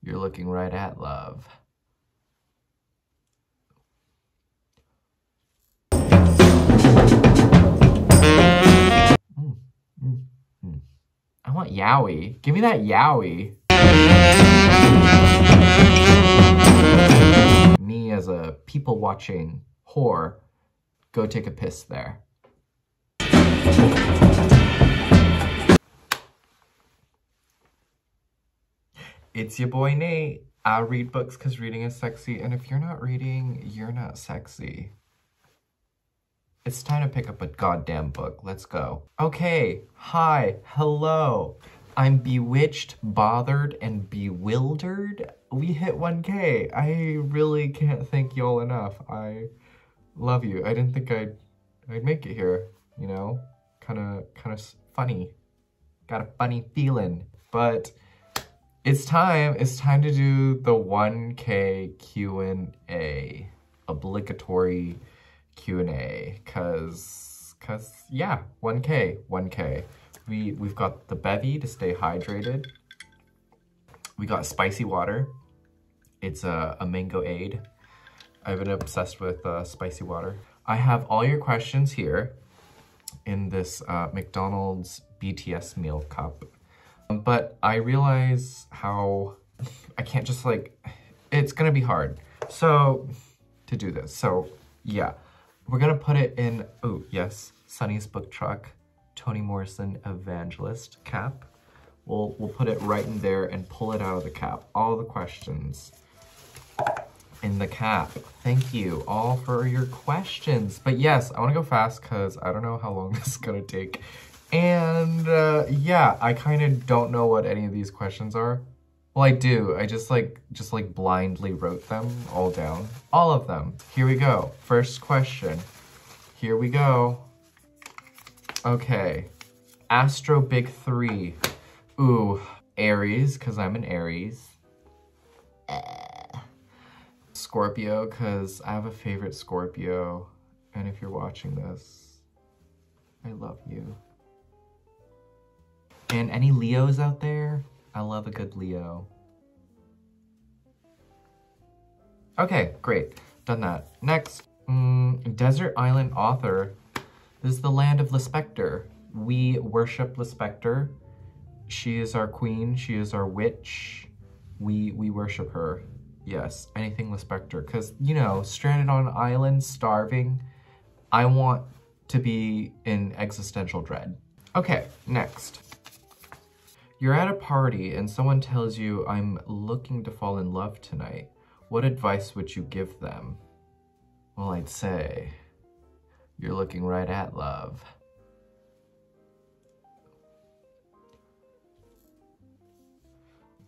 You're looking right at love. I want yaoi. Give me that yaoi. Me as a people-watching whore, go take a piss there. It's your boy Nate. I read books because reading is sexy, and if you're not reading, you're not sexy. It's time to pick up a goddamn book. Let's go. Okay, hi, hello. I'm bewitched, bothered, and bewildered. We hit 1K. I really can't thank y'all enough. I love you. I didn't think I'd make it here, you know? Kind of funny. Got a funny feeling, but it's time to do the 1K Q&A, obligatory Q&A, cause yeah, 1K. We've got the bevy to stay hydrated. We got spicy water. It's a mango aid. I've been obsessed with spicy water. I have all your questions here in this McDonald's BTS meal cup. But I realize how I can't just it's gonna be hard. So, to do this. So, yeah. We're gonna put it in, oh yes, Sunny's book truck, Toni Morrison Evangelist cap. We'll put it right in there and pull it out of the cap. All the questions in the cap. Thank you all for your questions. But yes, I wanna go fast because I don't know how long this is gonna take. And yeah, I kind of don't know what any of these questions are. Well, I do. I just blindly wrote them all down. All of them. Here we go. First question. Here we go. Okay. Astro Big 3. Ooh, Aries, because I'm an Aries. Scorpio, because I have a favorite Scorpio. And if you're watching this, I love you. And any Leos out there? I love a good Leo. Okay, great. Done that. Next, Desert Island Author. This is the land of Lispector. We worship Lispector. She is our queen. She is our witch. We worship her. Yes, anything Lispector. Because, you know, stranded on an island, starving. I want to be in existential dread. Okay, next. You're at a party and someone tells you, I'm looking to fall in love tonight. What advice would you give them? Well, I'd say, you're looking right at love.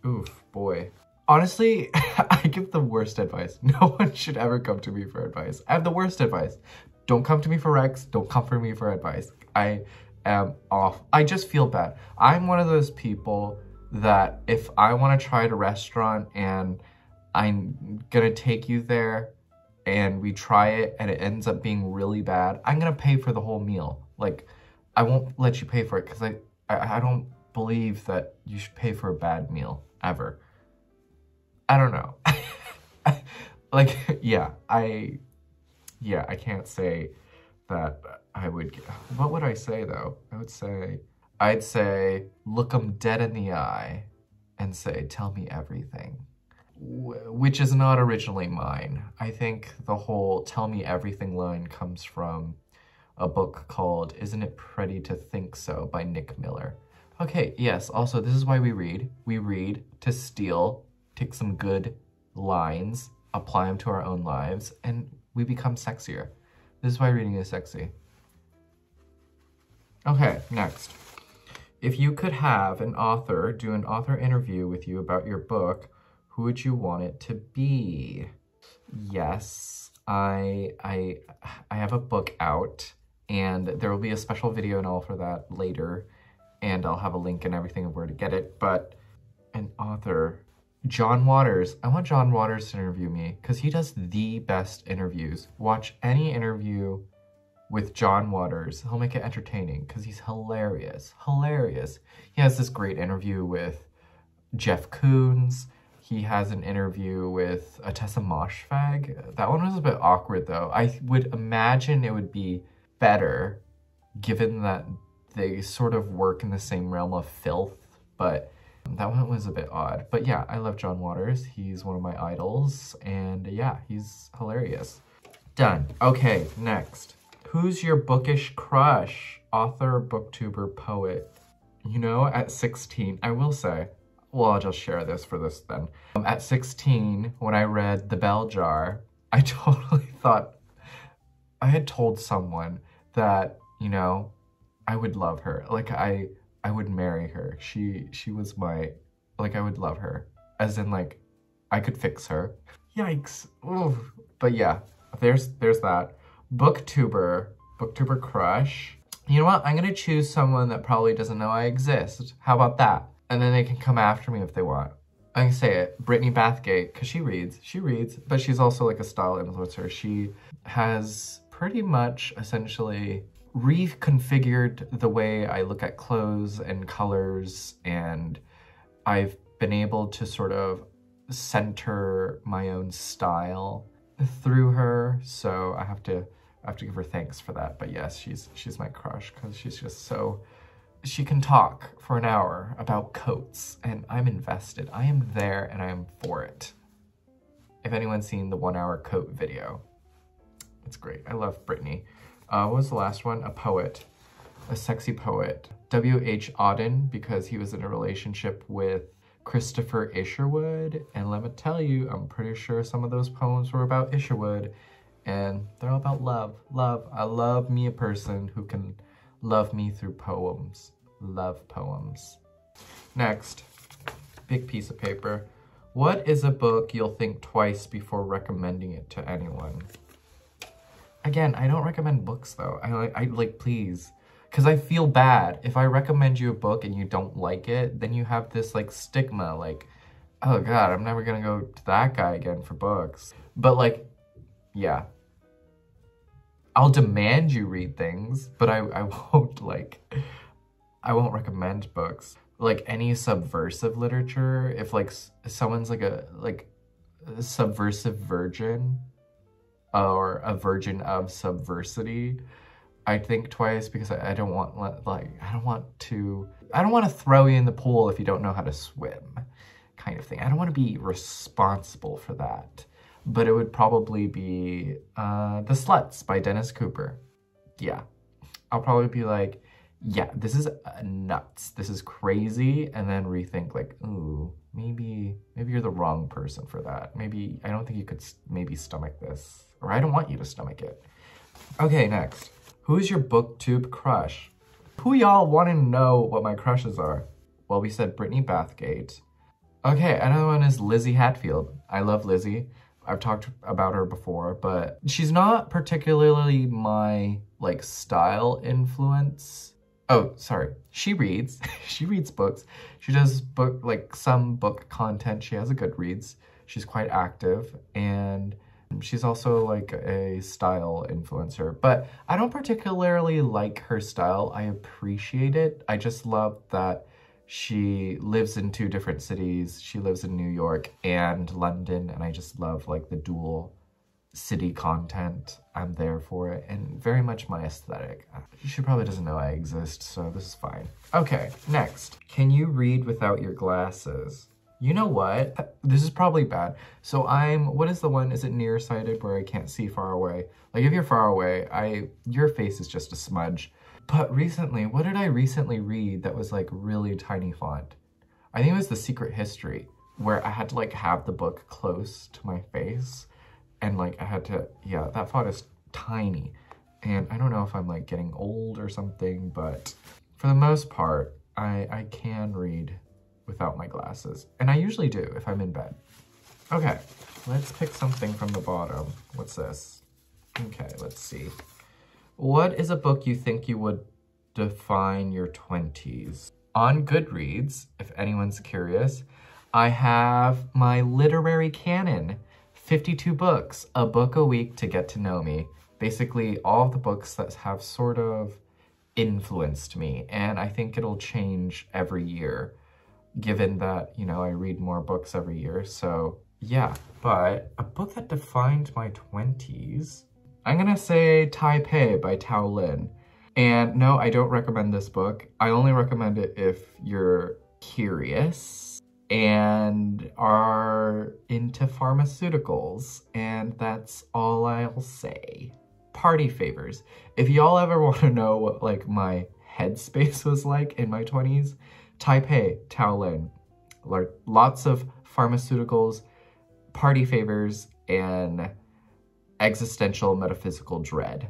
Oof, boy. Honestly, I give the worst advice. No one should ever come to me for advice. I have the worst advice. Don't come to me for Rex. Don't come for me for advice. I am off. I just feel bad. I'm one of those people that if I want to try at a restaurant and I'm gonna take you there and we try it and it ends up being really bad, I'm gonna pay for the whole meal. Like, I won't let you pay for it because I don't believe that you should pay for a bad meal ever. I don't know. Like, yeah, I can't say that I would, what would I say though? I'd say, look them dead in the eye and say, tell me everything. Which is not originally mine. I think the whole tell me everything line comes from a book called Isn't It Pretty to Think So by Nick Miller. Okay, yes, also this is why we read. We read to steal, take some good lines, apply them to our own lives, and we become sexier. This is why reading is sexy. Okay, next. If you could have an author do an author interview with you about your book, who would you want it to be? Yes, I have a book out, and there will be a special video and all for that later, and I'll have a link and everything of where to get it, but an author, John Waters. I want John Waters to interview me because he does the best interviews. Watch any interview with John Waters. He'll make it entertaining because he's hilarious. Hilarious. He has this great interview with Jeff Koons. he has an interview with a Tessa Moshfegh. That one was a bit awkward though. I would imagine it would be better given that they sort of work in the same realm of filth, but that one was a bit odd. But yeah, I love John Waters. He's one of my idols, and yeah, he's hilarious. Done. Okay, next. Who's your bookish crush? Author, booktuber, poet. You know, at 16, I will say, well, I'll just share this for this then. At 16, when I read The Bell Jar, I totally thought, I had told someone that, you know, I would love her. Like, I would marry her. She was my, like, I would love her. As in, like, I could fix her. Yikes. Ooh. But yeah, there's that. Booktuber crush. You know what? I'm gonna choose someone that probably doesn't know I exist. How about that? And then they can come after me if they want. I can say it, Brittany Bathgate, because she reads, but she's also like a style influencer. She has pretty much essentially reconfigured the way I look at clothes and colors, and I've been able to sort of center my own style through her, so I have to give her thanks for that. But yes, she's my crush because she's just so, she can talk for an hour about coats and I'm invested. I am there and I am for it. If anyone's seen the 1 hour coat video, it's great. I love Brittany. What was the last one? A poet, a sexy poet. W.H. Auden, because he was in a relationship with Christopher Isherwood. And let me tell you, I'm pretty sure some of those poems were about Isherwood. And they're all about love. Love. I love me a person who can love me through poems. Love poems. Next, big piece of paper. What is a book you'll think twice before recommending it to anyone? Again, I don't recommend books though. I like, please. Because I feel bad. If I recommend you a book and you don't like it, then you have this like stigma, like, oh God, I'm never gonna go to that guy again for books. But like, yeah. I'll demand you read things, but I won't like, I won't recommend books. Like any subversive literature, if like someone's like a subversive virgin or a virgin of subversity, I think twice because I don't want I don't want to throw you in the pool if you don't know how to swim, kind of thing. I don't want to be responsible for that. But it would probably be The Sluts by Dennis Cooper. Yeah, I'll probably be like, yeah, this is nuts. This is crazy. And then rethink like, ooh, maybe you're the wrong person for that. Maybe, I don't think you could maybe stomach this. Or I don't want you to stomach it. Okay, next. Who's your booktube crush? Who y'all want to know what my crushes are? Well, we said Brittany Bathgate. Okay, another one is Lizzie Hatfield. I love Lizzie. I've talked about her before, but she's not particularly my, like, style influence. Oh, sorry. She reads. She reads books. She does some book content. She has a Goodreads. She's quite active, and she's also, like, a style influencer. But I don't particularly like her style. I appreciate it. I just love that she lives in 2 different cities. She lives in New York and London, and I just love like the dual city content. I'm there for it, and very much my aesthetic. She probably doesn't know I exist, so this is fine. Okay, next. Can you read without your glasses? You know what? This is probably bad. So what is the one? Is it nearsighted where I can't see far away? Like if you're far away, your face is just a smudge. But recently, what did I recently read that was like really tiny font? I think it was The Secret History, where I had to like have the book close to my face. And like I had to, yeah, that font is tiny. And I don't know if I'm like getting old or something, but for the most part, I can read without my glasses. And I usually do if I'm in bed. Okay, let's pick something from the bottom. What's this? Okay, let's see. What is a book you think you would define your 20s? On Goodreads, if anyone's curious, I have my literary canon. 52 books, a book a week to get to know me. Basically, all of the books that have sort of influenced me, and I think it'll change every year. given that, you know, I read more books every year. So yeah, but a book that defined my 20s, I'm gonna say Taipei by Tao Lin. And no, I don't recommend this book. I only recommend it if you're curious and are into pharmaceuticals, and that's all I'll say. Party favors. If y'all ever want to know what like my headspace was like in my 20s, Taipei, Tao Lin. Lots of pharmaceuticals, party favors, and existential metaphysical dread.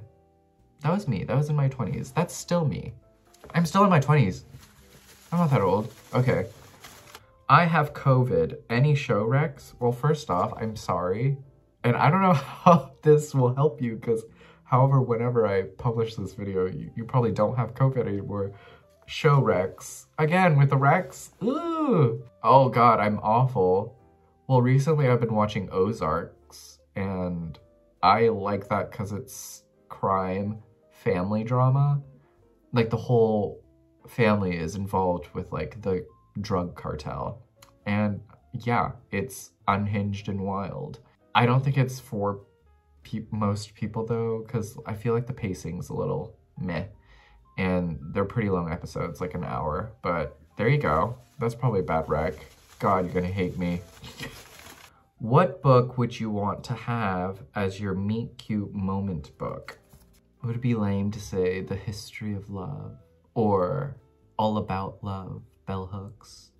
That was me. That was in my 20s. That's still me. I'm still in my 20s. I'm not that old. Okay. I have COVID. Any show recs? Well, first off, I'm sorry. And I don't know how this will help you because however, whenever I publish this video, you probably don't have COVID anymore. Show recs. Again, with the recs. Ooh. Oh God, I'm awful. Well, recently I've been watching Ozarks, and I like that because it's crime, family drama. Like the whole family is involved with like the drug cartel. And yeah, it's unhinged and wild. I don't think it's for most people though, because I feel like the pacing's a little meh. And they're pretty long episodes, like an hour. But there you go. That's probably a bad rec. God, you're gonna hate me. What book would you want to have as your meet cute moment book? Would it be lame to say The History of Love? Or All About Love, Bell Hooks?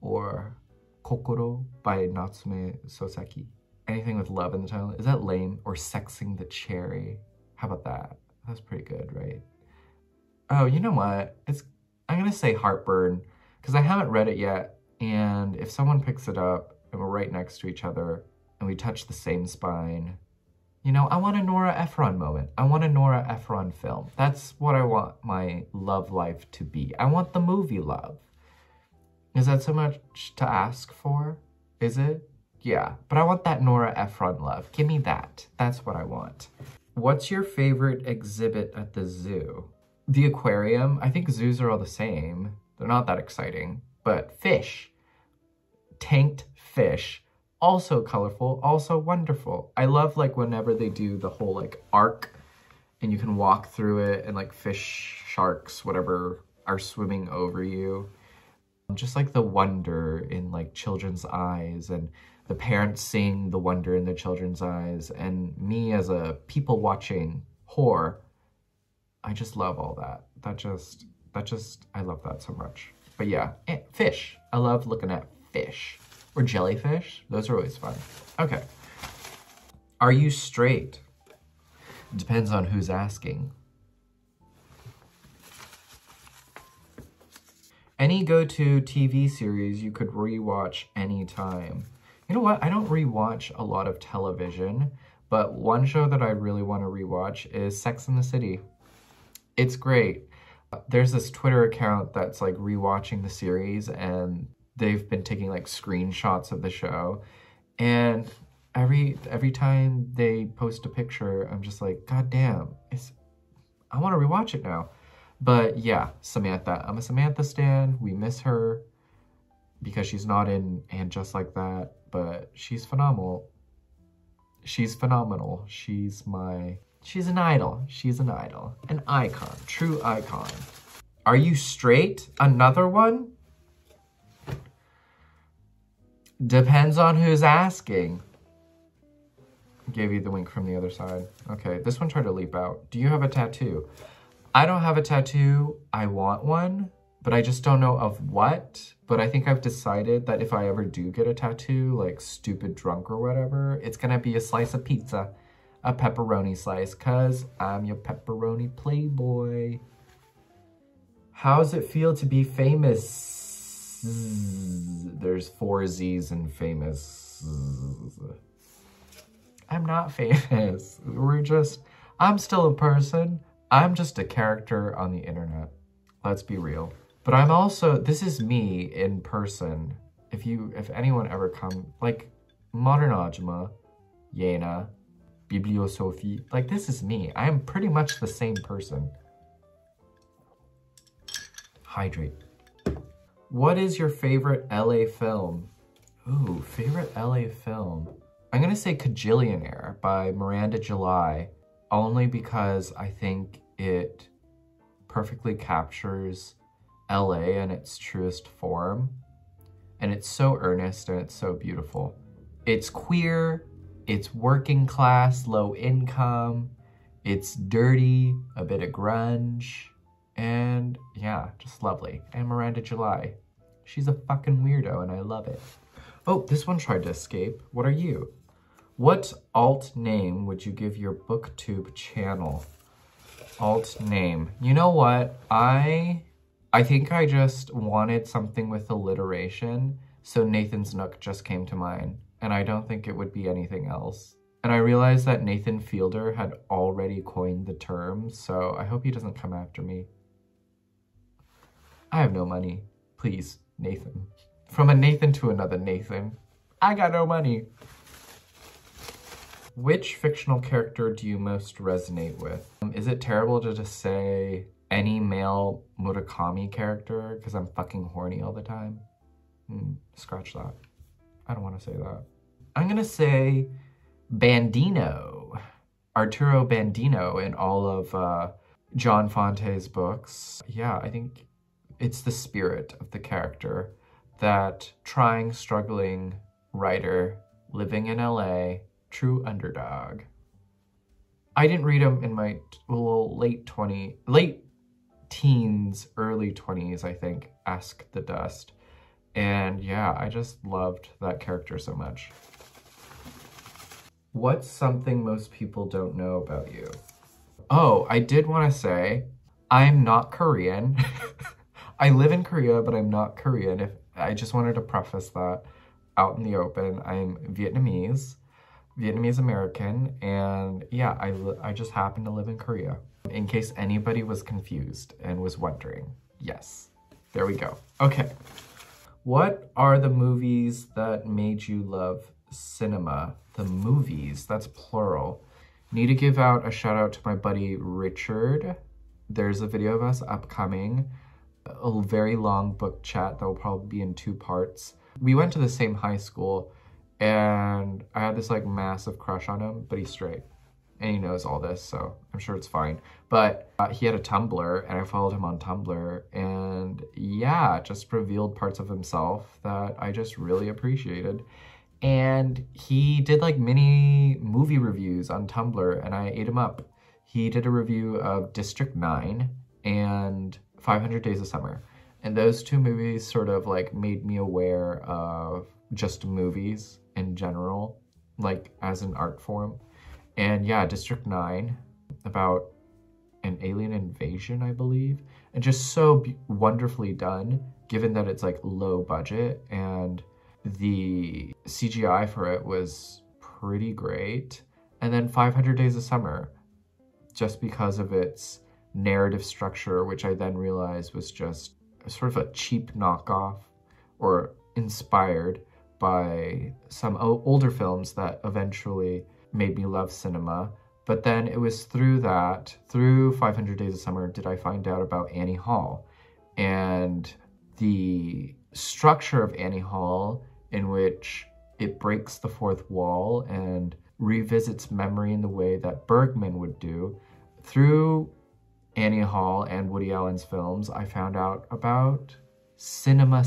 Or Kokoro by Natsume Soseki? Anything with love in the title. Is that lame? Or Sexing the Cherry? How about that? That's pretty good, right? Oh, you know what? I'm gonna say Heartburn, because I haven't read it yet, and if someone picks it up and we're right next to each other and we touch the same spine, you know, I want a Nora Ephron moment. I want a Nora Ephron film. That's what I want my love life to be. I want the movie love. Is that so much to ask for? Is it? Yeah, but I want that Nora Ephron love. Give me that. That's what I want. What's your favorite exhibit at the zoo? The aquarium. I think zoos are all the same. They're not that exciting. But fish. Tanked fish. Also colorful, also wonderful. I love like whenever they do the whole like arc and you can walk through it and like fish, sharks, whatever are swimming over you. Just like the wonder in like children's eyes and the parents seeing the wonder in their children's eyes, and me as a people watching whore, I just love all that. I love that so much. But yeah, fish. I love looking at fish. Or jellyfish. Those are always fun. Okay. Are you straight? Depends on who's asking. Any go-to TV series you could rewatch anytime? You know what? I don't rewatch a lot of television, but one show that I really want to rewatch is Sex and the City. It's great. There's this Twitter account that's like rewatching the series, and they've been taking like screenshots of the show, and every time they post a picture, I'm just like, God damn, I want to rewatch it now. But yeah, Samantha. I'm a Samantha stan. We miss her because she's not in And Just Like That, but she's phenomenal. She's phenomenal. She's an idol. She's an idol. An icon. True icon. Are you straight? Another one? Depends on who's asking. Gave you the wink from the other side. Okay, this one tried to leap out. Do you have a tattoo? I don't have a tattoo. I want one, but I just don't know of what. But I think I've decided that if I ever do get a tattoo, like stupid drunk or whatever, it's gonna be a slice of pizza. A pepperoni slice, cause I'm your pepperoni playboy. How's it feel to be famous? There's 4 Z's in famous. I'm not famous. I'm still a person. I'm just a character on the internet. Let's be real. But I'm also, this is me in person. If anyone ever like Modern Ajma, Yena, Bibliosophie, like this is me. I am pretty much the same person. Hydrate. What is your favorite LA film? Ooh, favorite LA film. I'm gonna say Kajillionaire by Miranda July, only because I think it perfectly captures LA in its truest form. And it's so earnest and it's so beautiful. It's queer, it's working class, low income, it's dirty, a bit of grunge, and yeah, just lovely. And Miranda July, she's a fucking weirdo and I love it. Oh, this one tried to escape. What are you? What alt name would you give your booktube channel? Alt name. You know what? I think I just wanted something with alliteration, so Nathan's Nook just came to mind, and I don't think it would be anything else. And I realized that Nathan Fielder had already coined the term, so I hope he doesn't come after me. I have no money. Please, Nathan. From a Nathan to another Nathan. I got no money. Which fictional character do you most resonate with? Is it terrible to just say any male Murakami character because I'm fucking horny all the time? Scratch that. I don't want to say that. I'm gonna say Bandino. Arturo Bandino in all of John Fonte's books. Yeah, I think it's the spirit of the character. That trying, struggling writer living in LA, true underdog. I didn't read him in my late teens, early 20s, I think, Ask the Dust. And yeah, I just loved that character so much. What's something most people don't know about you? Oh, I did want to say, I'm not Korean. I live in Korea, but I'm not Korean. I just wanted to preface that out in the open. I'm Vietnamese American, and yeah, I just happen to live in Korea. In case anybody was confused and was wondering. Yes, there we go. Okay. What are the movies that made you love cinema? The movies, that's plural. Need to give out a shout out to my buddy Richard. There's a video of us upcoming. A very long book chat that will probably be in 2 parts. We went to the same high school and I had this like massive crush on him, but he's straight and he knows all this, so I'm sure it's fine. But he had a Tumblr and I followed him on Tumblr, and yeah, just revealed parts of himself that I just really appreciated. And he did like mini movie reviews on Tumblr and I ate him up. He did a review of District 9 and 500 Days of Summer. And those 2 movies sort of like made me aware of just movies in general, like as an art form. And yeah, District 9, about an alien invasion, I believe. And just so wonderfully done, given that it's like low budget, and the CGI for it was pretty great. And then 500 Days of Summer, just because of its narrative structure, which I then realized was just sort of a cheap knockoff or inspired by some older films that eventually made me love cinema. But then it was through 500 Days of Summer, did I find out about Annie Hall and the structure of Annie Hall, in which it breaks the fourth wall and revisits memory in the way that Bergman would do. Through Annie Hall and Woody Allen's films, I found out about cinema,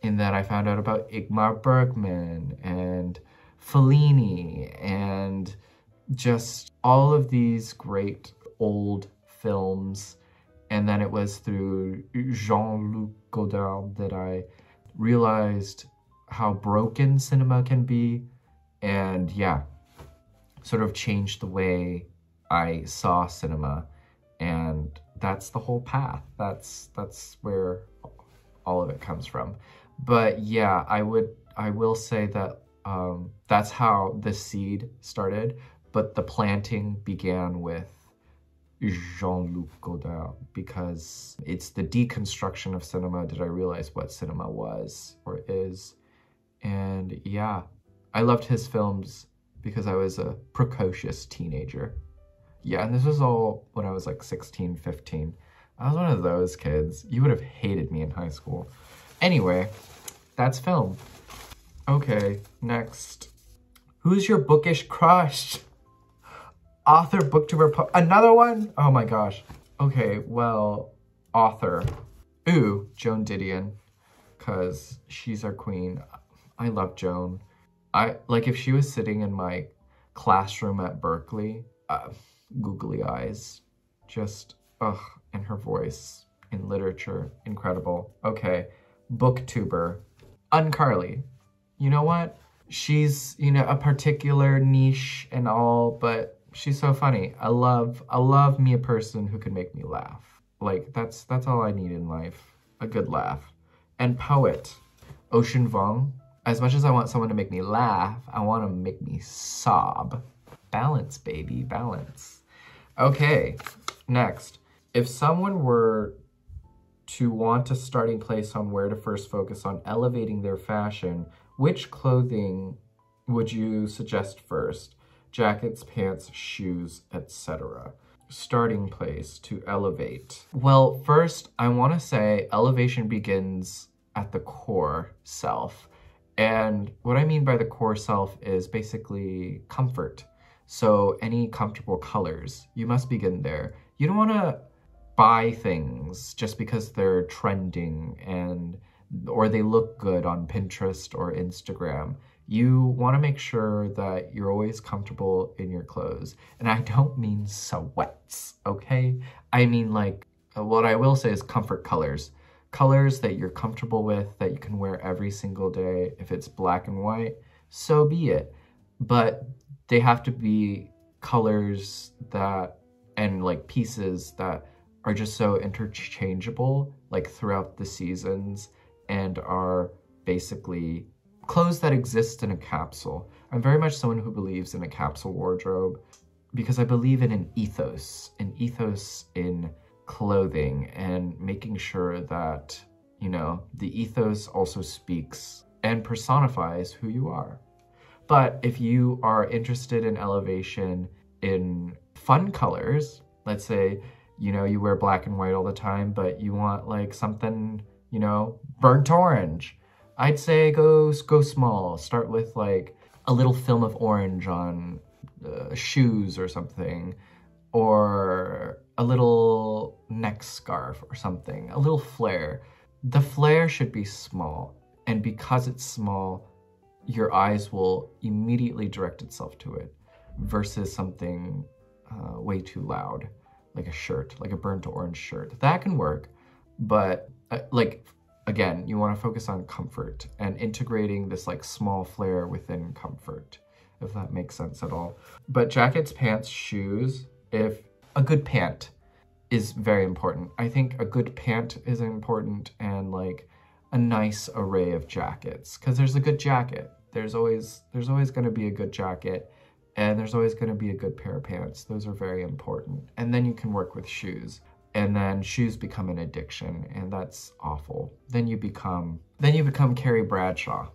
in that I found out about Ingmar Bergman and Fellini and just all of these great old films. And then it was through Jean-Luc Godard that I realized how broken cinema can be, and yeah, sort of changed the way I saw cinema. And that's the whole path. That's where all of it comes from. But yeah, I will say that that's how the seed started, but the planting began with Jean-Luc Godard, because it's the deconstruction of cinema did I realize what cinema was or is. And yeah, I loved his films because I was a precocious teenager. Yeah, and this was all when I was like 16, 15. I was one of those kids. You would have hated me in high school. Anyway, that's film. Okay, next. Who's your bookish crush? Author, booktuber, another one? Oh my gosh. Okay, well, author. Ooh, Joan Didion, because she's our queen. I love Joan. Like if she was sitting in my classroom at Berkeley, googly eyes, just, ugh, and her voice in literature, incredible. Okay, booktuber, Uncarly. You know what? She's, you know, a particular niche and all, but she's so funny. I love me a person who can make me laugh. Like, that's all I need in life, a good laugh. And poet, Ocean Vuong. As much as I want someone to make me laugh, I want to make me sob. Balance, baby, balance. Okay, next. If someone were to want a starting place on where to first focus on elevating their fashion, which clothing would you suggest first? Jackets, pants, shoes, etc. Starting place to elevate. Well, first, I want to say elevation begins at the core self. And what I mean by the core self is basically comfort. So any comfortable colors, you must begin there. You don't want to buy things just because they're trending or they look good on Pinterest or Instagram. You want to make sure that you're always comfortable in your clothes. And I don't mean sweats, okay? I mean, like, what I will say is comfort colors. Colors that you're comfortable with, that you can wear every single day. If it's black and white, so be it. But they have to be colors that, and like pieces that are just so interchangeable, like throughout the seasons, and are basically clothes that exist in a capsule. I'm very much someone who believes in a capsule wardrobe because I believe in an ethos in clothing and making sure that, you know, the ethos also speaks and personifies who you are. But if you are interested in elevation in fun colors, let's say, you know, you wear black and white all the time, but you want like something, you know, burnt orange, I'd say go small. Start with like a little film of orange on shoes or something, or a little neck scarf or something, a little flare. The flare should be small, and because it's small, your eyes will immediately direct itself to it versus something way too loud, like a shirt, like a burnt orange shirt. That can work, but like, again, you want to focus on comfort and integrating this like small flare within comfort, if that makes sense at all. But jackets, pants, shoes, if a good pant is very important. I think a good pant is important, and like a nice array of jackets, because there's a good jacket. There's always going to be a good jacket, and there's always going to be a good pair of pants. Those are very important. And then you can work with shoes. And then shoes become an addiction, and that's awful. Then you become Carrie Bradshaw,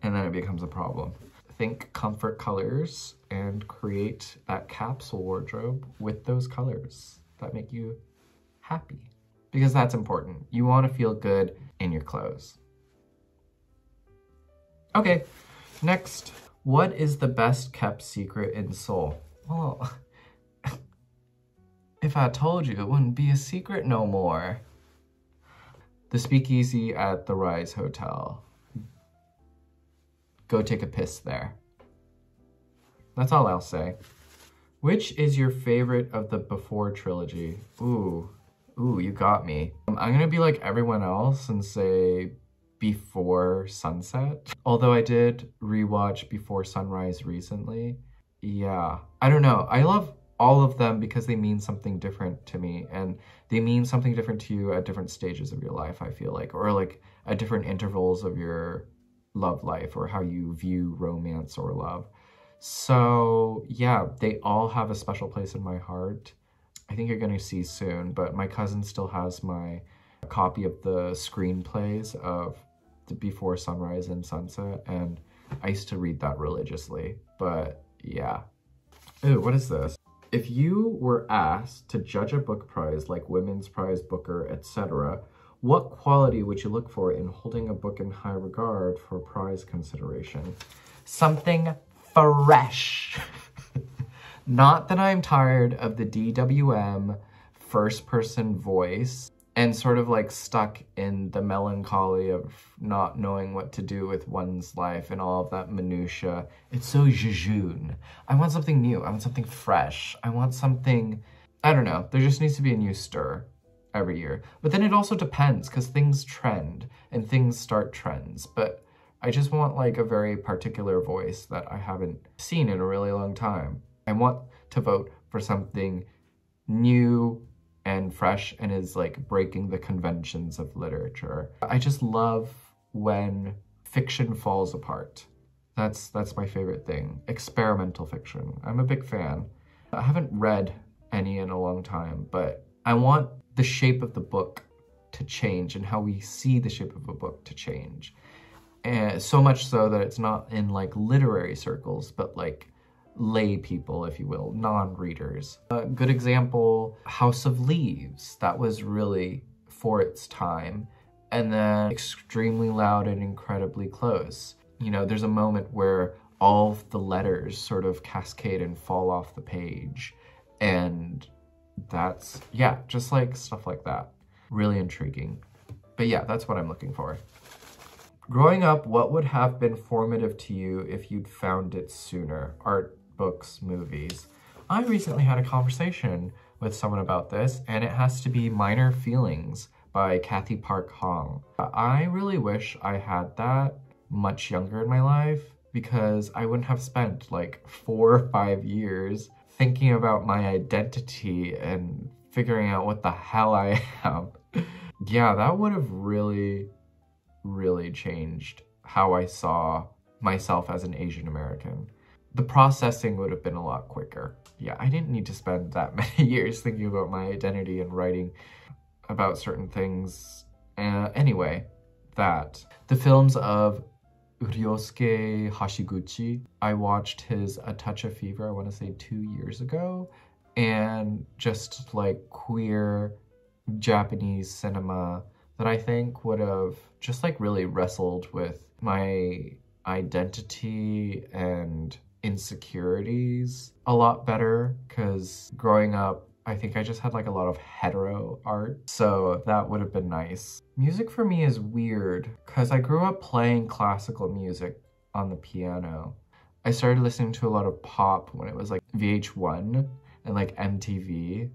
and then it becomes a problem. Think comfort colors and create that capsule wardrobe with those colors that make you happy, because that's important. You want to feel good in your clothes. Okay, next. What is the best kept secret in Seoul? Well, if I told you, it wouldn't be a secret no more. The speakeasy at the Rise Hotel. Go take a piss there. That's all I'll say. Which is your favorite of the Before trilogy? Ooh, you got me. I'm gonna be like everyone else and say Before Sunset. Although I did rewatch Before Sunrise recently. Yeah, I don't know. I love all of them because they mean something different to me, and they mean something different to you at different stages of your life, I feel like, or like at different intervals of your love life, or how you view romance or love. So yeah, they all have a special place in my heart. I think you're gonna see soon, but my cousin still has my copy of the screenplays of the Before Sunrise and Sunset, and I used to read that religiously. But yeah. Ooh, what is this? If you were asked to judge a book prize like Women's Prize, Booker, etc., what quality would you look for in holding a book in high regard for prize consideration? Something fresh. Not that I'm tired of the DWM first-person voice and sort of like stuck in the melancholy of not knowing what to do with one's life and all of that minutia. It's so jejune. I want something new. I want something fresh. I want something, I don't know. There just needs to be a new stir every year. But then it also depends because things trend and things start trends. But I just want like a very particular voice that I haven't seen in a really long time. I want to vote for something new and fresh and is like breaking the conventions of literature. I just love when fiction falls apart. That's my favorite thing. Experimental fiction. I'm a big fan. I haven't read any in a long time, but I want the shape of the book to change and how we see the shape of a book to change. And so much so that it's not in like literary circles, but like lay people, if you will, non-readers. A good example, House of Leaves. That was really for its time. And then extremely loud and incredibly close. You know, there's a moment where all of the letters sort of cascade and fall off the page. And that's, yeah, just like stuff like that. Really intriguing. But yeah, that's what I'm looking for. Growing up, what would have been formative to you if you'd found it sooner? Art, books, movies. I recently had a conversation with someone about this, and it has to be Minor Feelings by Kathy Park Hong. I really wish I had that much younger in my life because I wouldn't have spent like 4 or 5 years thinking about my identity and figuring out what the hell I am. Yeah, that would have really changed how I saw myself as an Asian American. The processing would have been a lot quicker. Yeah, I didn't need to spend that many years thinking about my identity and writing about certain things. Anyway, that. The films of Ryosuke Hashiguchi. I watched his A Touch of Fever, I want to say 2 years ago. And just like queer Japanese cinema that I think would have just like really wrestled with my identity and insecurities a lot better, because growing up I think I just had like a lot of hetero art, so that would have been nice. Music for me is weird because I grew up playing classical music on the piano. I started listening to a lot of pop when it was like VH1 and like MTV.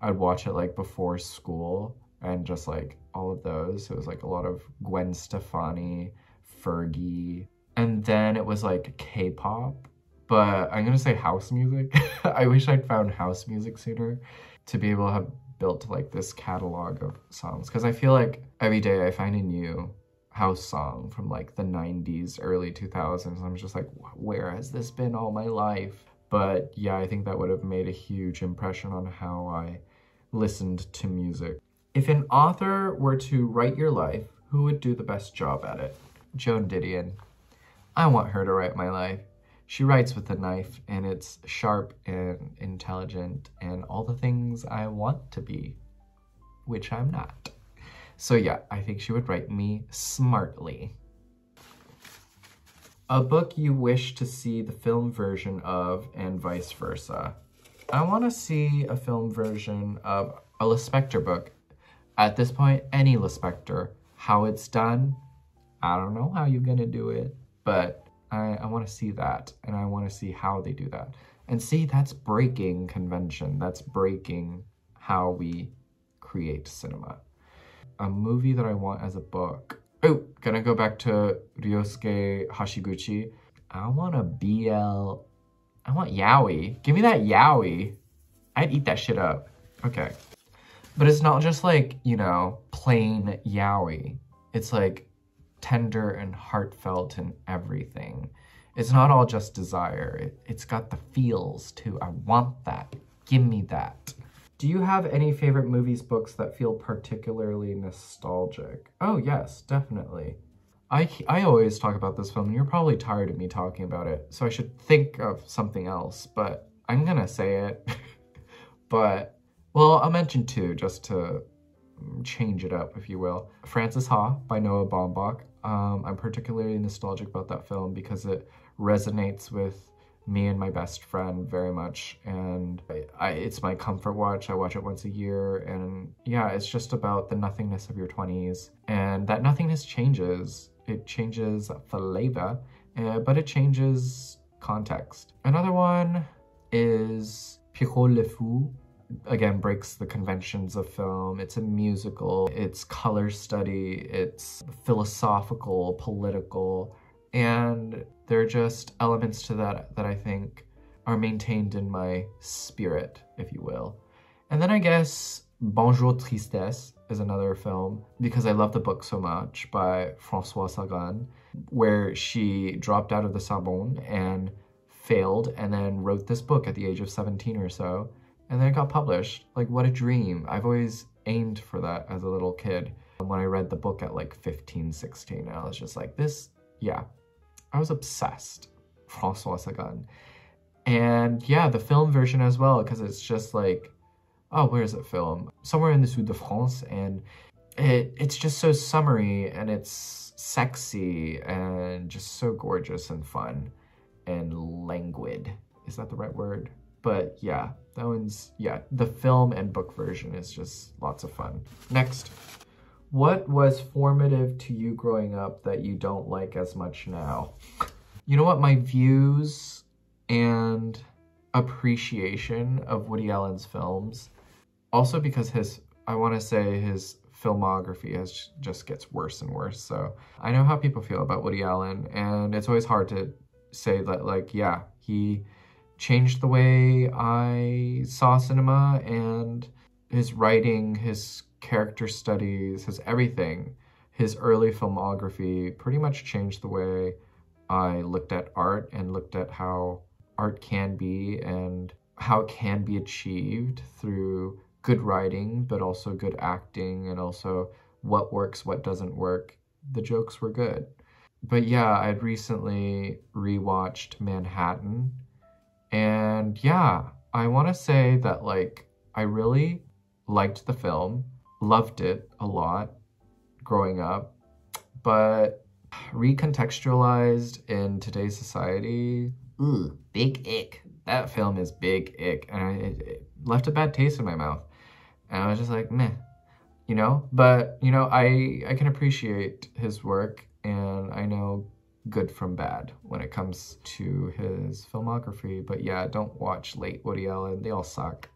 I'd watch it like before school and just like all of those. It was like a lot of Gwen Stefani, Fergie, and then it was like K-pop. But I'm gonna say house music. I wish I'd found house music sooner to be able to have built like this catalog of songs. Because I feel like every day I find a new house song from like the 90s, early 2000s. I'm just like, where has this been all my life? But yeah, I think that would have made a huge impression on how I listened to music. If an author were to write your life, who would do the best job at it? Joan Didion. I want her to write my life. She writes with a knife, and it's sharp and intelligent and all the things I want to be, which I'm not. So yeah, I think she would write me smartly. A book you wish to see the film version of and vice versa. I want to see a film version of a Lispector book. At this point, any Lispector. How it's done, I don't know how you're gonna do it, but I want to see that, and I want to see how they do that. And see, that's breaking convention. That's breaking how we create cinema. A movie that I want as a book. Oh, gonna go back to Ryosuke Hashiguchi. I want a BL. I want yaoi. Give me that yaoi. I'd eat that shit up. Okay. But it's not just like, you know, plain yaoi. It's like tender and heartfelt and everything. It's not all just desire. It's got the feels too. I want that. Give me that. Do you have any favorite movies, books that feel particularly nostalgic? Oh yes, definitely. I always talk about this film, and you're probably tired of me talking about it, so I should think of something else, but I'm gonna say it. But, well, I'll mention two just to change it up, if you will. Frances Ha by Noah Baumbach. I'm particularly nostalgic about that film because it resonates with me and my best friend very much, and it's my comfort watch. I watch it once a year, and yeah, it's just about the nothingness of your 20s, and that nothingness changes. It changes flavor, but it changes context. Another one is Pierrot Le Fou. Again, breaks the conventions of film. It's a musical, it's color study, it's philosophical, political, and there are just elements to that that I think are maintained in my spirit, if you will. And then I guess Bonjour Tristesse is another film because I love the book so much by Françoise Sagan, where she dropped out of the Sorbonne and failed and then wrote this book at the age of 17 or so. And then it got published. Like, what a dream. I've always aimed for that as a little kid. When I read the book at like 15, 16, I was just like, this, yeah. I was obsessed. François Sagan. And yeah, the film version as well, because it's just like, oh, where is it filmed? Somewhere in the Sud de France, and it's just so summery, and it's sexy, and just so gorgeous and fun, and languid. Is that the right word? But yeah, that one's, yeah, the film and book version is just lots of fun. Next, what was formative to you growing up that you don't like as much now? You know what, my views and appreciation of Woody Allen's films, also because I want to say his filmography just gets worse and worse. So I know how people feel about Woody Allen, and it's always hard to say that, like, yeah, he changed the way I saw cinema, and his writing, his character studies, his everything, his early filmography pretty much changed the way I looked at art and looked at how art can be and how it can be achieved through good writing, but also good acting, and also what works, what doesn't work. The jokes were good. But yeah, I'd recently rewatched Manhattan, and yeah, I want to say that, like, I really liked the film, loved it a lot growing up, but recontextualized in today's society, big ick. That film is big ick, and it left a bad taste in my mouth. And I was just like, meh, you know? But, you know, I can appreciate his work, and I know good from bad when it comes to his filmography. But yeah, don't watch late Woody Allen. They all suck.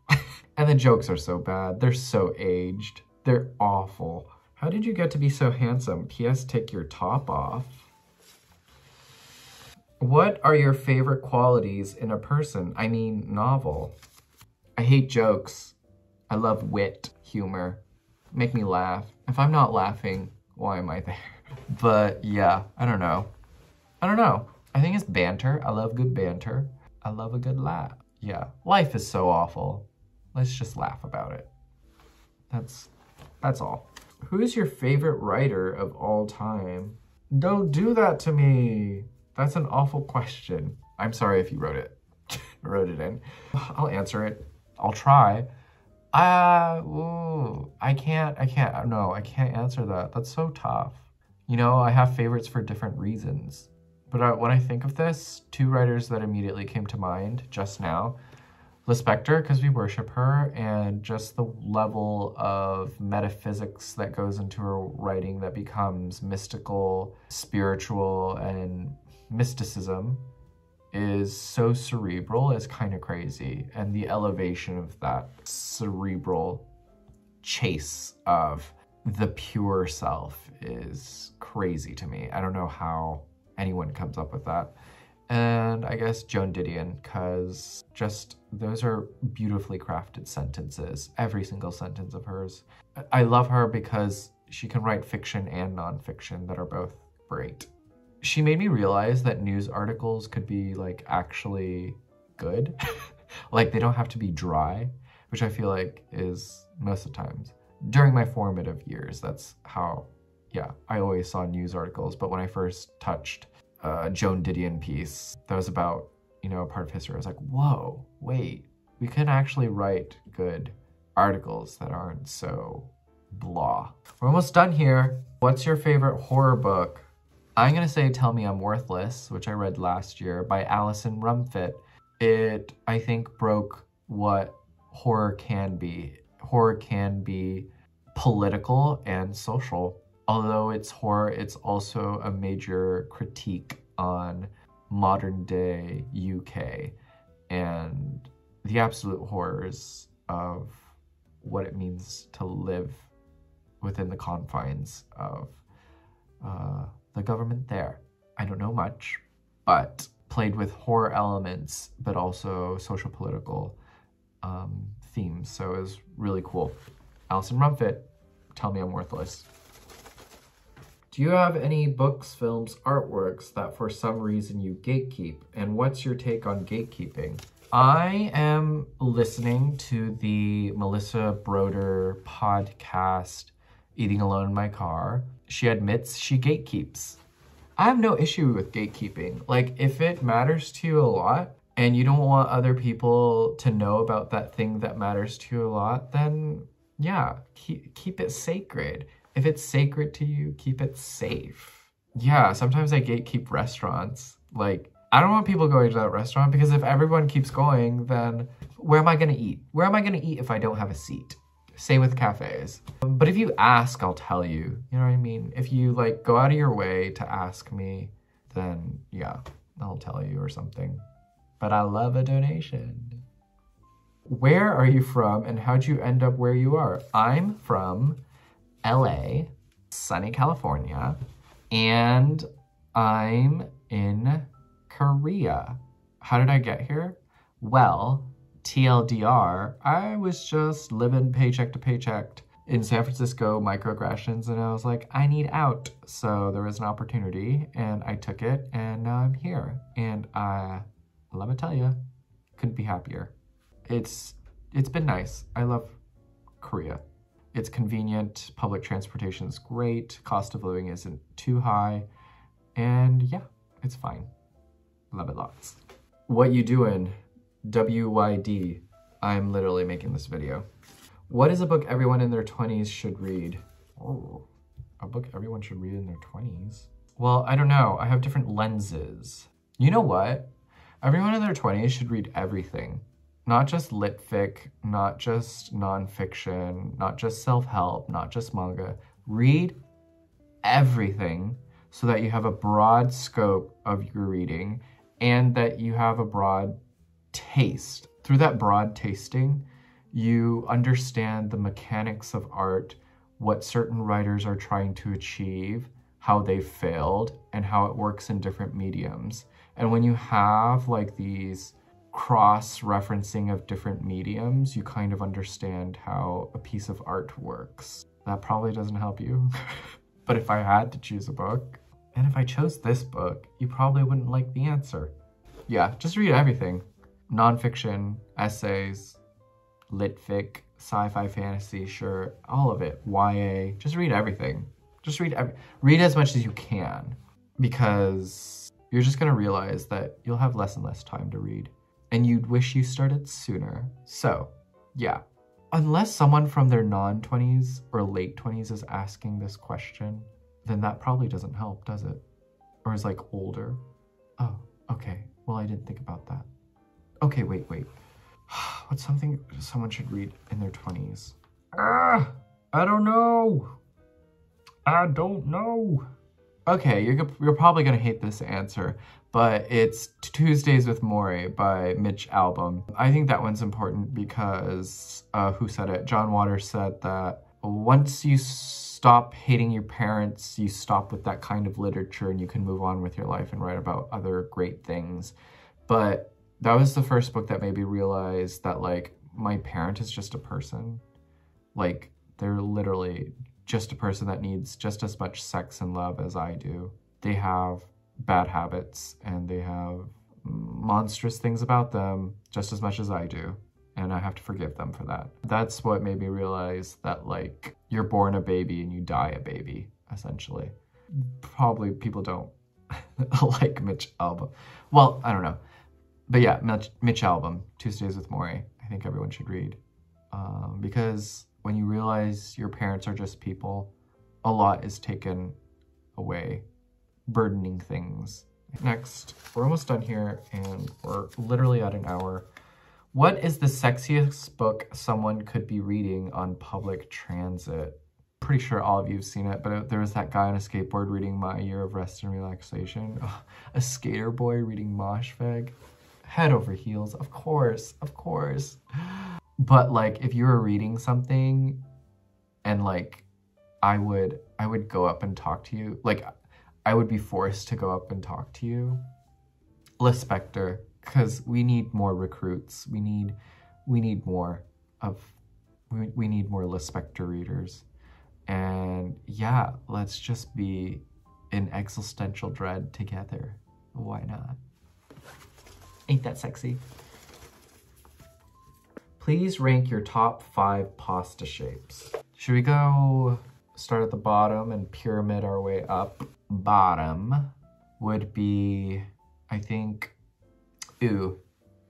And the jokes are so bad. They're so aged. They're awful. How did you get to be so handsome? P.S. Take your top off. What are your favorite qualities in a person? I mean, novel. I hate jokes. I love wit, humor. Make me laugh. If I'm not laughing, why am I there? But yeah, I don't know. I think it's banter. I love good banter. I love a good laugh. Yeah, life is so awful. Let's just laugh about it. That's all. Who is your favorite writer of all time? Don't do that to me. That's an awful question. I'm sorry if you wrote it in. I'll answer it. I'll try. I can't answer that. That's so tough. You know, I have favorites for different reasons. But when I think of this, two writers that immediately came to mind just now, Lispector, because we worship her, and just the level of metaphysics that goes into her writing that becomes mystical, spiritual, and mysticism is so cerebral, it's kind of crazy. And the elevation of that cerebral chase of the pure self is crazy to me. I don't know how anyone comes up with that. And I guess Joan Didion, because just those are beautifully crafted sentences, every single sentence of hers. I love her because she can write fiction and nonfiction that are both great. She made me realize that news articles could be, like, actually good. Like, they don't have to be dry, which I feel like is most of the times. During my formative years, that's how, yeah, I always saw news articles. But when I first touched Joan Didion piece that was about, you know, a part of history, I was like, whoa, wait, We can actually write good articles that aren't so blah. We're almost done here. What's your favorite horror book? I'm gonna say Tell Me I'm Worthless, which I read last year by Alison Rumfitt. It, I think, broke what horror can be. Horror can be political and social. Although it's horror, it's also a major critique on modern day UK and the absolute horrors of what it means to live within the confines of the government there. I don't know much, but played with horror elements, but also social political themes. So it was really cool. Alison Rumfitt, Tell Me I'm Worthless. Do you have any books, films, artworks that for some reason you gatekeep? And what's your take on gatekeeping? I am listening to the Melissa Broder podcast, Eating Alone in My Car. She admits she gatekeeps. I have no issue with gatekeeping. Like, if it matters to you a lot and you don't want other people to know about that thing that matters to you a lot, then yeah, keep it sacred. If it's sacred to you, keep it safe. Yeah, sometimes I gatekeep restaurants. Like, I don't want people going to that restaurant because if everyone keeps going, then where am I gonna eat? Where am I gonna eat if I don't have a seat? Same with cafes. But if you ask, I'll tell you. You know what I mean? If you like go out of your way to ask me, then yeah, I'll tell you or something. But I love a donation. Where are you from and how'd you end up where you are? I'm from LA, sunny California, and I'm in Korea. How did I get here? Well, TLDR, I was just living paycheck to paycheck in San Francisco, microaggressions, and I was like, I need out. So there was an opportunity and I took it and now I'm here. And let me tell you, couldn't be happier. It's been nice. I love Korea. It's convenient, public transportation is great, cost of living isn't too high, and yeah, it's fine. Love it lots. What you doing? WYD. I'm literally making this video. What is a book everyone in their 20s should read? Oh, a book everyone should read in their 20s? Well, I don't know. I have different lenses. You know what? Everyone in their 20s should read everything. Not just lit fic, not just nonfiction, not just self-help, not just manga. Read everything so that you have a broad scope of your reading and that you have a broad taste. Through that broad tasting, you understand the mechanics of art, what certain writers are trying to achieve, how they failed, and how it works in different mediums. And when you have like these cross-referencing of different mediums, you kind of understand how a piece of art works. That probably doesn't help you. But if I had to choose a book, and if I chose this book, you probably wouldn't like the answer. Yeah, just read everything. Nonfiction, essays, lit fic, sci-fi, fantasy, sure, all of it. YA, just read everything. Just read as much as you can, because you're just gonna realize that you'll have less and less time to read. And you'd wish you started sooner. So, yeah. Unless someone from their non-20s or late 20s is asking this question, then that probably doesn't help, does it? Or is like older. Oh, okay. Well, I didn't think about that. Okay, wait. What's something someone should read in their 20s? I don't know. Okay, you're probably gonna hate this answer, but it's Tuesdays with Morrie by Mitch Albom. I think that one's important because, who said it? John Waters said that once you stop hating your parents, you stop with that kind of literature and you can move on with your life and write about other great things. But that was the first book that made me realize that, like, my parent is just a person. Like, they're literally just a person that needs just as much sex and love as I do. They have bad habits and they have monstrous things about them just as much as I do. And I have to forgive them for that. That's what made me realize that, like, you're born a baby and you die a baby, essentially. Probably people don't like Mitch Albom. Well, I don't know. But yeah, Mitch Albom, Tuesdays with Morrie. I think everyone should read. Because when you realize your parents are just people, a lot is taken away, burdening things. Next, we're almost done here and we're literally at an hour. What is the sexiest book someone could be reading on public transit? Pretty sure all of you have seen it, but there was that guy on a skateboard reading My Year of Rest and Relaxation. Oh, a skater boy reading Moshfegh. Head over heels, of course, of course. But like, if you were reading something and like, I would go up and talk to you. Like, I would be forced to go up and talk to you. Lispector, because we need more recruits. We need more Lispector readers. And yeah, let's just be in existential dread together. Why not? Ain't that sexy? Please rank your top 5 pasta shapes. Should we go start at the bottom and pyramid our way up? Bottom would be, I think,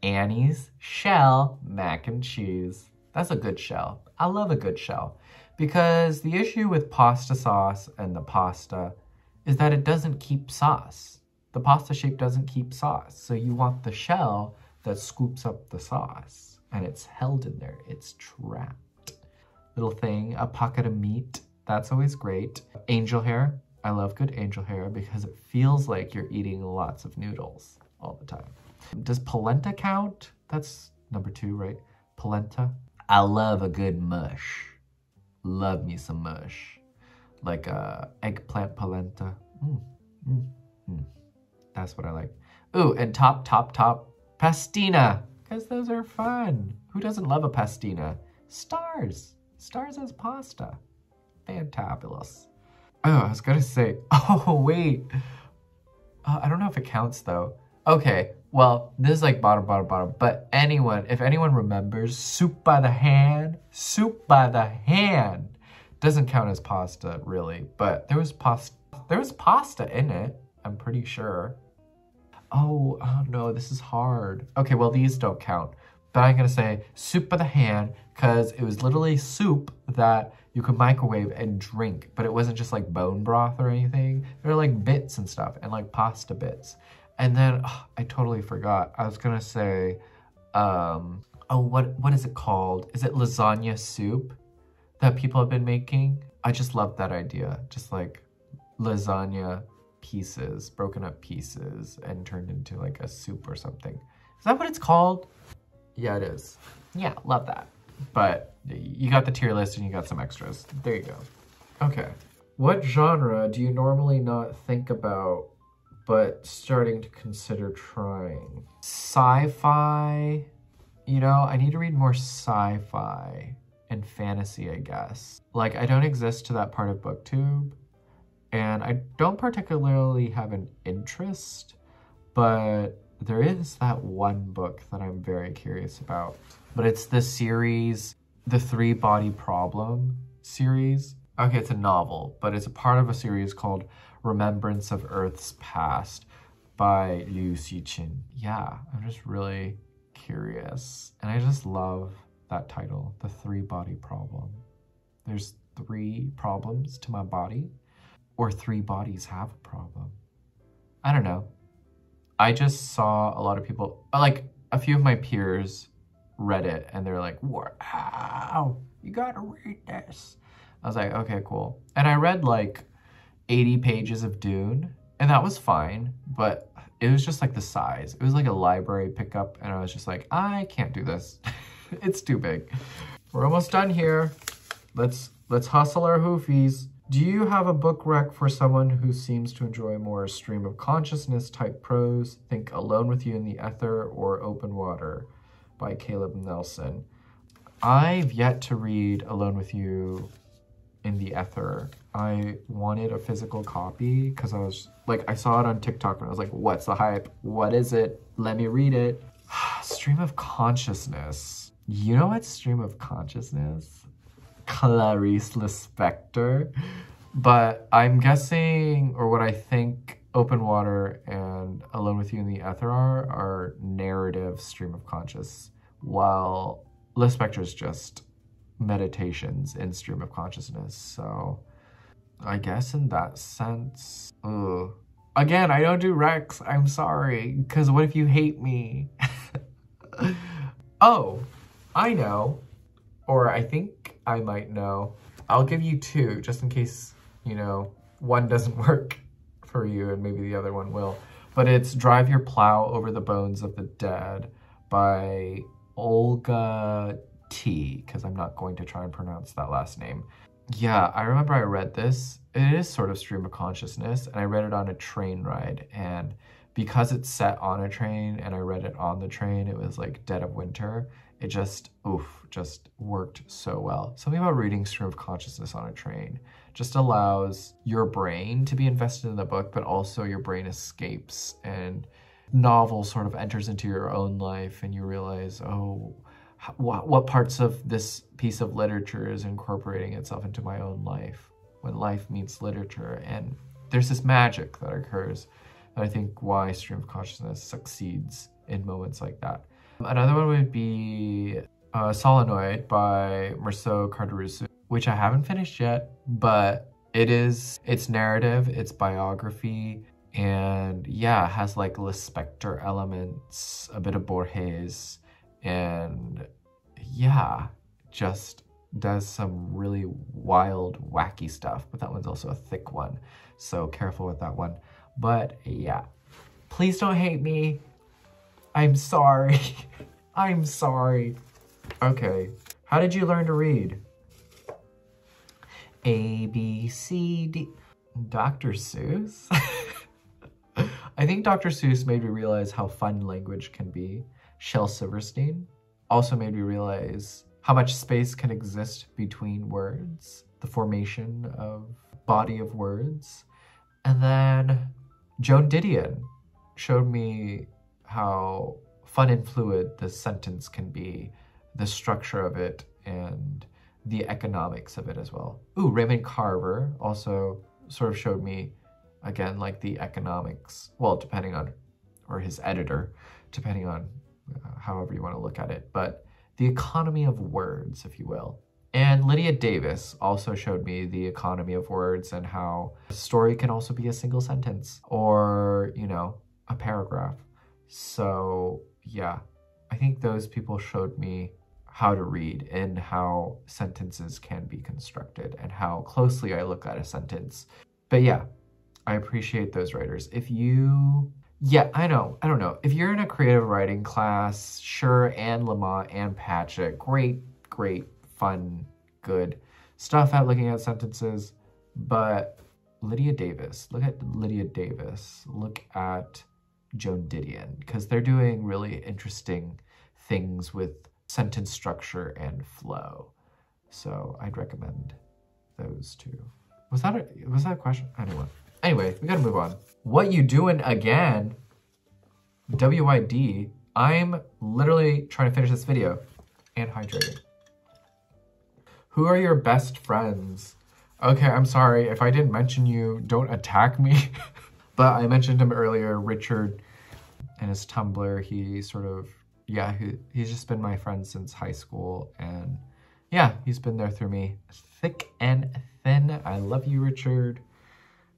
Annie's shell mac and cheese. That's a good shell. I love a good shell. Because the issue with pasta sauce and the pasta is that it doesn't keep sauce. The pasta shape doesn't keep sauce. So you want the shell that scoops up the sauce. And it's held in there. It's trapped. Little thing, a pocket of meat. That's always great. Angel hair. I love good angel hair because it feels like you're eating lots of noodles all the time. Does polenta count? That's number 2, right? Polenta. I love a good mush. Love me some mush. Like eggplant polenta. That's what I like. Ooh, and top, pastina. Because those are fun. Who doesn't love a pastina? Stars. Stars as pasta. Fantabulous. Oh, I was gonna say, oh wait. I don't know if it counts though. Okay, well, this is like bottom, but if anyone remembers, soup by the hand, doesn't count as pasta really, but there was pasta in it, I'm pretty sure. Oh no, this is hard. Okay, well, these don't count, but I'm gonna say soup by the hand because it was literally soup that you could microwave and drink, but it wasn't just like bone broth or anything. There were like bits and stuff and like pasta bits. And then I totally forgot. I was gonna say, what is it called? Is it lasagna soup that people have been making? I just love that idea. Just like lasagna pieces, broken up pieces and turned into like a soup or something. Is that what it's called? Yeah, it is. Yeah, love that. But you got the tier list and you got some extras. There you go. Okay. What genre do you normally not think about but starting to consider trying? Sci-fi. You know, I need to read more sci-fi and fantasy, I guess. Like, I don't exist to that part of booktube. And I don't particularly have an interest, but there is that one book that I'm very curious about. But it's the series, the 3-Body Problem series. Okay, it's a novel, but it's a part of a series called Remembrance of Earth's Past by Liu Xichin. Yeah, I'm just really curious. And I just love that title, The 3-Body Problem. There's 3 problems to my body, or 3 bodies have a problem. I don't know. I just saw a lot of people, like a few of my peers read it and they're like, wow, you gotta read this. I was like, okay, cool. And I read like 80 pages of Dune and that was fine, but it was just like the size. It was like a library pickup and I was just like, I can't do this. It's too big. We're almost done here. Let's hustle our hoofies. Do you have a book rec for someone who seems to enjoy more stream of consciousness type prose? Think Alone with You in the Ether or Open Water by Caleb Nelson. I've yet to read Alone with You in the Ether. I wanted a physical copy because I was like, I saw it on TikTok and I was like, what's the hype? What is it? Let me read it. Stream of consciousness. You know what stream of consciousness? Clarice Lispector. But I'm guessing, or what I think Open Water and Alone with You in the Ether are narrative stream of conscious, while Lispector's just meditations in stream of consciousness. So I guess in that sense, ugh. Again, I don't do Rex. I'm sorry. Because what if you hate me? Oh, I know. Or I think I might know. I'll give you two just in case, you know, one doesn't work for you and maybe the other one will. But it's Drive Your Plow Over the Bones of the Dead by Olga T, because I'm not going to try and pronounce that last name. Yeah, I remember I read this. It is sort of stream of consciousness, and I read it on a train ride. And because it's set on a train and I read it on the train, it was like dead of winter. It just, oof, just worked so well. Something about reading stream of consciousness on a train just allows your brain to be invested in the book, but also your brain escapes and novel sort of enters into your own life and you realize, oh, what parts of this piece of literature is incorporating itself into my own life when life meets literature. And there's this magic that occurs. And I think why stream of consciousness succeeds in moments like that. Another one would be Solenoid by Mircea Cardurusu, which I haven't finished yet, but it's narrative, it's biography, and yeah, it has like Lispector elements, a bit of Borges, and yeah, just does some really wild, wacky stuff. But that one's also a thick one, so careful with that one. But yeah, please don't hate me. I'm sorry. I'm sorry. Okay, how did you learn to read? A, B, C, D. Dr. Seuss? I think Dr. Seuss made me realize how fun language can be. Shel Silverstein also made me realize how much space can exist between words, the formation of body of words. And then Joan Didion showed me how fun and fluid the sentence can be, the structure of it, and the economics of it as well. Ooh, Raymond Carver also sort of showed me, again, like the economics, well, depending on, or his editor, depending on however you want to look at it, but the economy of words, if you will. And Lydia Davis also showed me the economy of words and how a story can also be a single sentence or, you know, a paragraph. So yeah, I think those people showed me how to read and how sentences can be constructed and how closely I look at a sentence. But yeah, I appreciate those writers. If you, yeah, I don't know. If you're in a creative writing class, sure, Anne Lamott, Anne Patchett, great, fun, good stuff at looking at sentences. But Lydia Davis, look at Lydia Davis, look at Joan Didion, because they're doing really interesting things with sentence structure and flow. So I'd recommend those two. Was that a question? Anyway, we gotta move on. What you doing again? WYD. I'm literally trying to finish this video and hydrating. Who are your best friends? Okay, I'm sorry. If I didn't mention you, don't attack me. But I mentioned him earlier, Richard, and his Tumblr. He sort of, yeah, he's just been my friend since high school. And yeah, he's been there through me thick and thin. I love you, Richard.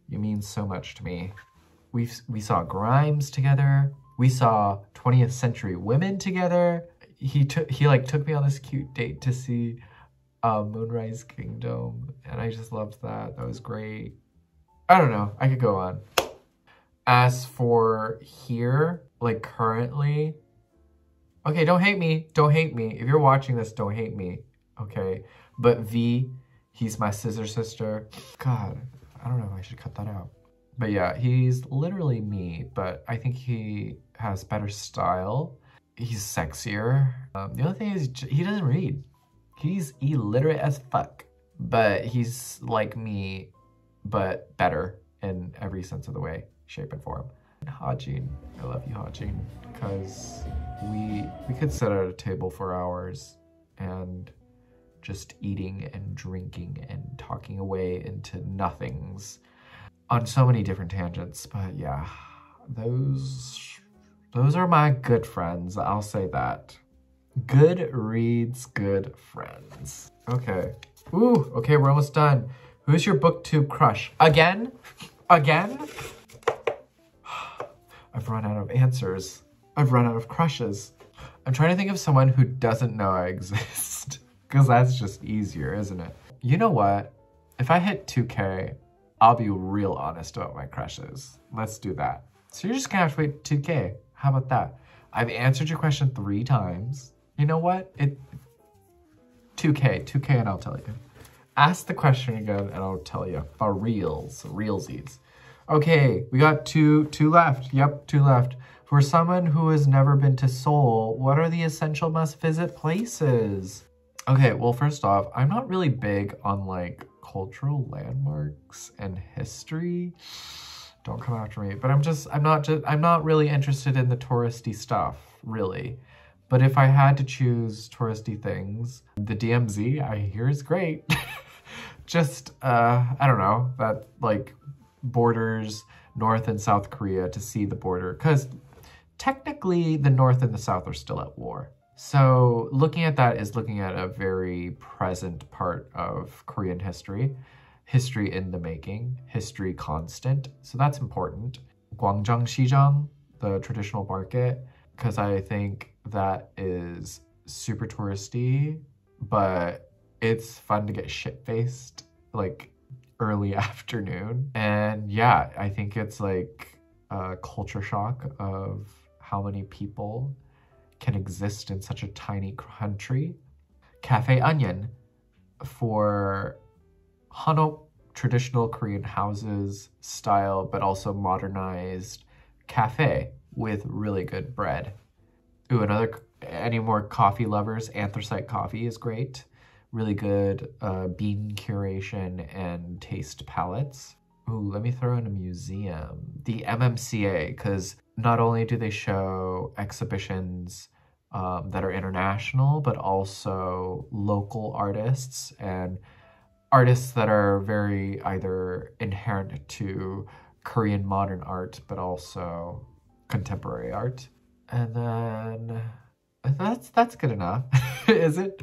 You mean so much to me. We saw Grimes together. We saw 20th Century Women together. He took me on this cute date to see Moonrise Kingdom, and I just loved that. That was great. I don't know. I could go on. As for here, like currently, okay, don't hate me. Don't hate me. If you're watching this, don't hate me. Okay. But V, he's my scissor sister. God, I don't know if I should cut that out. But yeah, he's literally me, but I think he has better style. He's sexier. The other thing is he doesn't read. He's illiterate as fuck, but he's like me, but better in every sense of the way, shape, and form. And Hajin, I love you, Hajin, because we could sit at a table for hours and just eating and drinking and talking away into nothings on so many different tangents. But yeah, those are my good friends, I'll say that. Good reads, good friends. Okay. Ooh, okay, we're almost done. Who's your booktube crush? Again? Again? I've run out of answers. I've run out of crushes. I'm trying to think of someone who doesn't know I exist. Because that's just easier, isn't it? You know what? If I hit 2K, I'll be real honest about my crushes. Let's do that. So you're just gonna have to wait 2K. How about that? I've answered your question 3 times. You know what? 2K and I'll tell you. Ask the question again and I'll tell you. For realsies. Okay, we got two left. Yep, 2 left. For someone who has never been to Seoul, what are the essential must-visit places? Okay, well, first off, I'm not really big on like cultural landmarks and history. Don't come after me. But I'm not really interested in the touristy stuff, really. But if I had to choose touristy things, the DMZ, I hear, is great. Just, I don't know, that like borders North and South Korea to see the border. Because technically the North and the South are still at war. So looking at that is looking at a very present part of Korean history. History in the making, history constant. So that's important. Gwangjang-Sijang, the traditional market, because I think that is super touristy, but it's fun to get shit-faced like early afternoon. And yeah, I think it's like a culture shock of how many people can exist in such a tiny country. Cafe Onion for Hanok, traditional Korean houses style, but also modernized cafe with really good bread. Ooh, any more coffee lovers, Anthracite Coffee is great. Really good bean curation and taste palettes. Ooh, let me throw in a museum. The MMCA, because not only do they show exhibitions that are international, but also local artists and artists that are very either inherent to Korean modern art, but also contemporary art. And then that's good enough. Is it?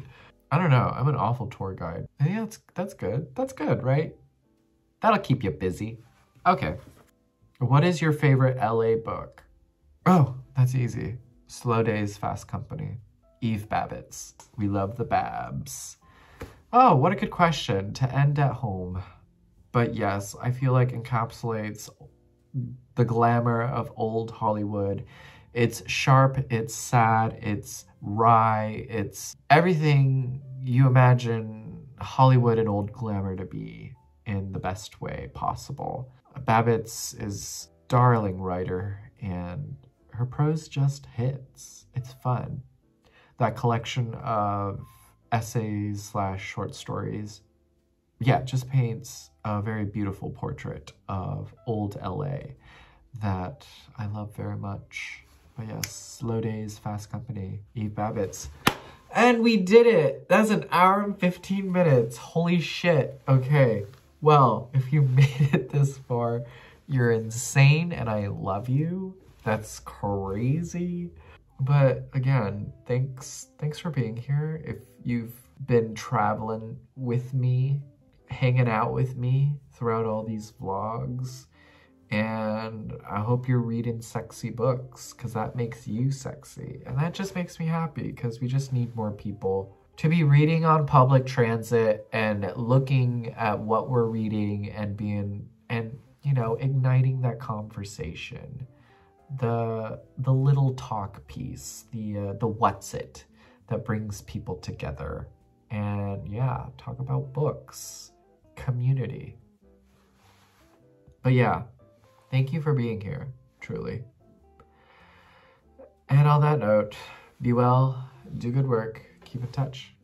I don't know. I'm an awful tour guide. Yeah, that's good. That's good, right? That'll keep you busy. Okay. What is your favorite LA book? Oh, that's easy. Slow Days, Fast Company. Eve Babbitt's. We love the Babs. Oh, what a good question to end at home. But yes, I feel like encapsulates the glamour of old Hollywood. It's sharp, it's sad, it's wry, it's everything you imagine Hollywood and old glamour to be in the best way possible. Babbitt's is a darling writer and her prose just hits. It's fun. That collection of essays / short stories, yeah, just paints a very beautiful portrait of old LA that I love very much. But yes, Slow Days, Fast Company, Eve Babbitt's. And we did it! That's an hour and 15 minutes. Holy shit. Okay, well, if you made it this far, you're insane and I love you. That's crazy. But again, thanks for being here. If you've been traveling with me, hanging out with me throughout all these vlogs, and I hope you're reading sexy books because that makes you sexy. And that just makes me happy because we just need more people to be reading on public transit and looking at what we're reading and you know, igniting that conversation. The little talk piece, the what's it that brings people together. And yeah, talk about books, community. But yeah, thank you for being here, truly. And on that note, be well, do good work, keep in touch.